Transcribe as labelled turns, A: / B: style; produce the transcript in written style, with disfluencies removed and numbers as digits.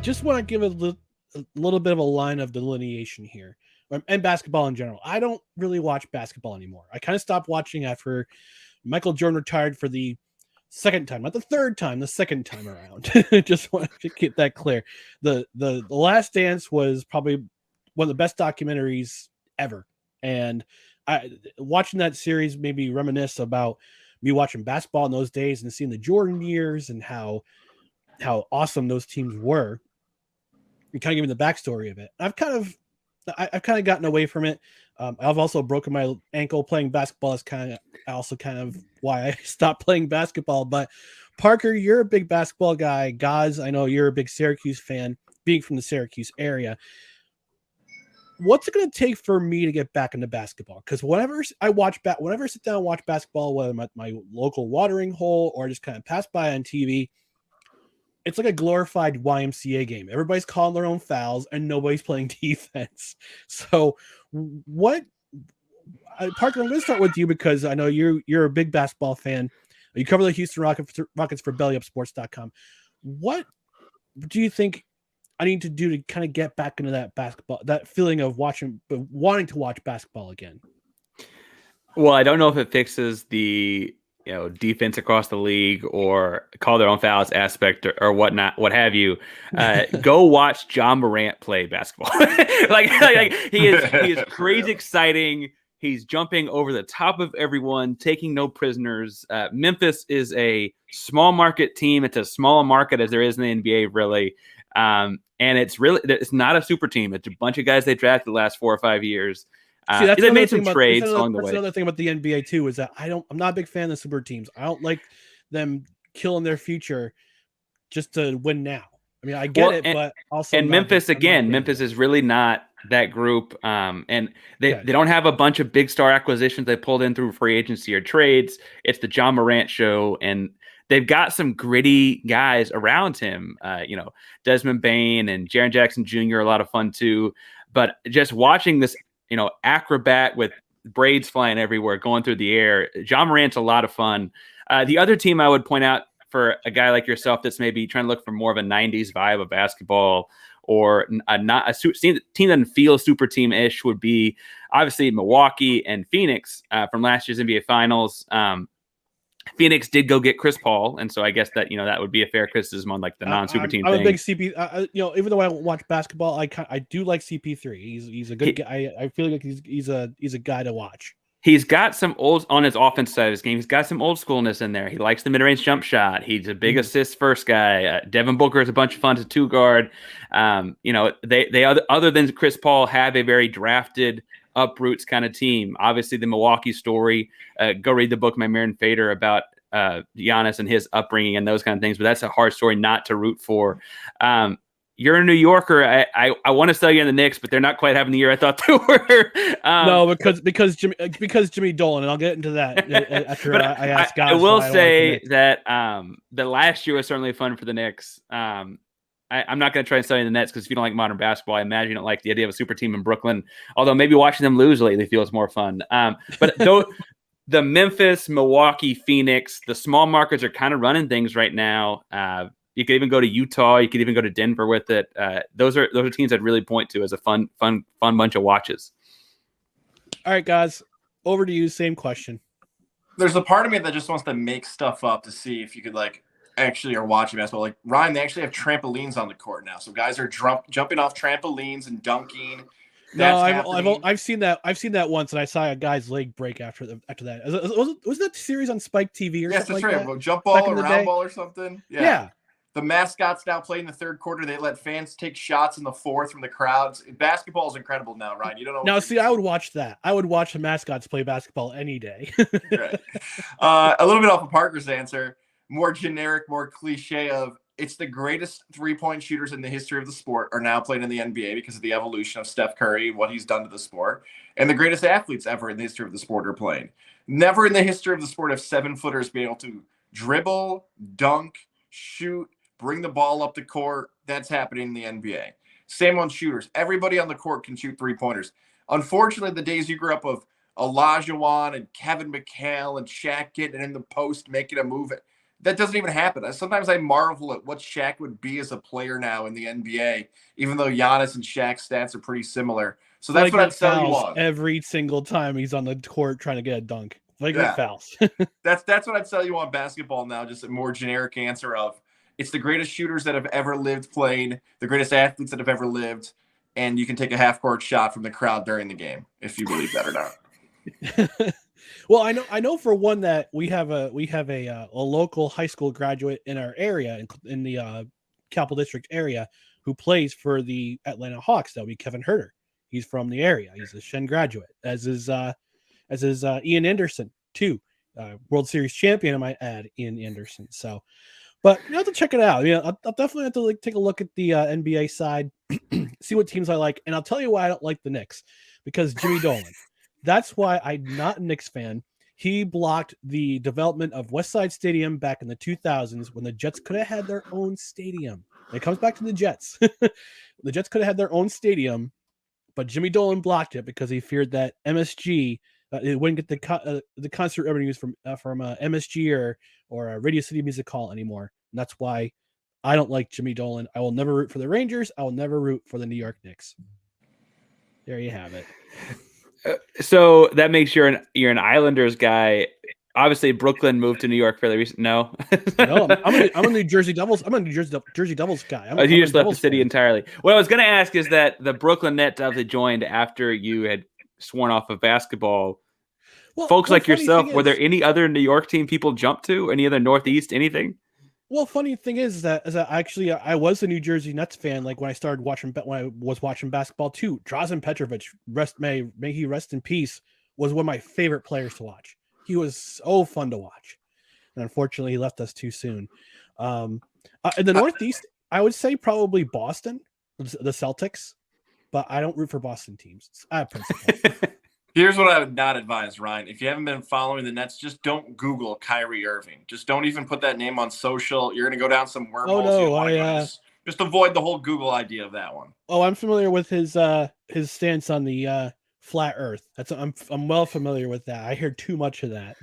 A: just want to give a little bit of a line of delineation here, and basketball in general. I don't really watch basketball anymore. I kind of stopped watching after Michael Jordan retired for the second time, not the third time, the second time around. Just want to get that clear. The Last Dance was probably one of the best documentaries ever, and watching that series made me reminisce about me watching basketball in those days and seeing the Jordan years and how awesome those teams were. And kind of giving the backstory of it. I've kind of gotten away from it. I've also broken my ankle playing basketball. Is also kind of why I stopped playing basketball. But Parker, you're a big basketball guy. Goz, I know you're a big Syracuse fan, being from the Syracuse area. What's it going to take for me to get back into basketball? Because whenever I sit down and watch basketball, whether I'm at my local watering hole or just kind of pass by on TV, it's like a glorified YMCA game. Everybody's calling their own fouls and nobody's playing defense. So Parker, I'm going to start with you because I know you're a big basketball fan. You cover the Houston Rockets for BellyUpSports.com. What do you think I need to do to kind of get back into that feeling of wanting to watch basketball again?
B: Well, I don't know if it fixes the defense across the league or call their own fouls aspect or whatnot, what have you. Go watch John Morant play basketball. like he is crazy exciting. He's jumping over the top of everyone, taking no prisoners. Memphis is a small market team. It's as small a market as there is in the NBA, really. And it's not a super team. It's a bunch of guys they drafted the last 4 or 5 years. They made some trades along the way.
A: That's another thing about the NBA too, is that I'm not a big fan of the super teams. I don't like them killing their future just to win now. I mean, I get it, but also
B: Memphis is really not that group. And they don't have a bunch of big star acquisitions they pulled in through free agency or trades. It's the John Morant show, and they've got some gritty guys around him. Desmond Bane and Jaren Jackson Jr. are a lot of fun too. But just watching this, acrobat with braids flying everywhere, going through the air, John Morant's a lot of fun. The other team I would point out for a guy like yourself that's maybe trying to look for more of a 90s vibe of basketball or team that doesn't feel super team-ish would be obviously Milwaukee and Phoenix from last year's NBA Finals. Phoenix did go get Chris Paul, and so I guess that that would be a fair criticism on like the non-super team thing.
A: I'm a big CP. Even though I don't watch basketball, I do like CP3. He's a good guy. I feel like he's a guy to watch.
B: He's got some old on his offense side of his game. He's got some old schoolness in there. He likes the mid-range jump shot. He's a big assist first guy. Devin Booker is a bunch of fun to two guard. They other than Chris Paul have a very drafted uproots kind of team. Obviously, the Milwaukee story. Go read the book by Marin Fader about Giannis and his upbringing and those kind of things. But that's a hard story not to root for. You're a New Yorker. I want to sell you in the Knicks, but they're not quite having the year I thought they were.
A: No, because Jimmy Dolan, and I'll get into that after I ask guys.
B: I will say that the last year was certainly fun for the Knicks. I'm not going to try and sell you the Nets because if you don't like modern basketball, I imagine you don't like the idea of a super team in Brooklyn. Although maybe watching them lose lately feels more fun. But the Memphis, Milwaukee, Phoenix, the small markets are kind of running things right now. You could even go to Utah. You could even go to Denver with it. Those are teams I'd really point to as a fun bunch of watches.
A: All right, guys, over to you. Same question.
C: There's a part of me that just wants to make stuff up to see if you could actually are watching basketball. Like Ryan, they actually have trampolines on the court now, so guys are jumping off trampolines and dunking.
A: I've seen that. I've seen that once, and I saw a guy's leg break after that. Was that series on Spike TV or something like that?
C: Well, jump ball or round ball or something.
A: Yeah.
C: The mascots now play in the third quarter. They let fans take shots in the fourth from the crowds. Basketball is incredible now, Ryan. You don't know.
A: Now, see, I would watch that. I would watch the mascots play basketball any day.
C: Right. A little bit off of Parker's answer, more generic, more cliche of it's the greatest three-point shooters in the history of the sport are now playing in the NBA because of the evolution of Steph Curry, what he's done to the sport, and the greatest athletes ever in the history of the sport are playing. Never in the history of the sport have 7-footers been able to dribble, dunk, shoot, bring the ball up the court. That's happening in the NBA. Same on shooters. Everybody on the court can shoot three-pointers. Unfortunately, the days you grew up of Olajuwon and Kevin McHale and Shaq getting in the post, making a move, that doesn't even happen. Sometimes I marvel at what Shaq would be as a player now in the NBA, even though Giannis and Shaq's stats are pretty similar. So that's what I'd sell you on.
A: Every single time he's on the court trying to get a dunk. Flagrant fouls.
C: That's what I'd sell you on basketball now, just a more generic answer of it's the greatest shooters that have ever lived, played, the greatest athletes that have ever lived, and you can take a half-court shot from the crowd during the game, if you believe that or not.
A: Well, I know for one that we have a local high school graduate in our area, in the Capital District area, who plays for the Atlanta Hawks. That'll be Kevin Herter. He's from the area. He's a Shen graduate, as is Ian Anderson too, World Series champion. I might add, Ian Anderson. So, but you have to check it out. I'll definitely have to take a look at the NBA side, see what teams I like, and I'll tell you why I don't like the Knicks, because Jimmy Dolan. That's why I'm not a Knicks fan. He blocked the development of Westside Stadium back in the 2000s when the Jets could have had their own stadium. It comes back to the Jets. The Jets could have had their own stadium, but Jimmy Dolan blocked it because he feared that MSG it wouldn't get the concert revenues from MSG or Radio City Music Hall anymore. And that's why I don't like Jimmy Dolan. I will never root for the Rangers. I will never root for the New York Knicks. There you have it.
B: So that makes you're an Islanders guy. Obviously, Brooklyn moved to New York fairly recent. No,
A: no, I'm a New Jersey Devils. I'm a New Jersey Devils guy.
B: You just left the city entirely. What I was going to ask is that the Brooklyn Nets obviously joined after you had sworn off of basketball. Well, folks like yourself, were there any other New York team people jumped to? Any other Northeast? Anything?
A: Well, funny thing is that actually I was a New Jersey Nets fan. Like when I was watching basketball too. Drazen Petrovic, may he rest in peace, was one of my favorite players to watch. He was so fun to watch, and unfortunately, he left us too soon. In the Northeast, I would say probably Boston, the Celtics, but I don't root for Boston teams. I have principle.
C: Here's what I would not advise, Ryan. If you haven't been following the Nets, just don't Google Kyrie Irving. Just don't even put that name on social. You're going to go down some wormholes.
A: Oh, no.
C: Just avoid the whole Google idea of that one.
A: Oh, I'm familiar with his stance on the flat Earth. I'm well familiar with that. I hear too much of that.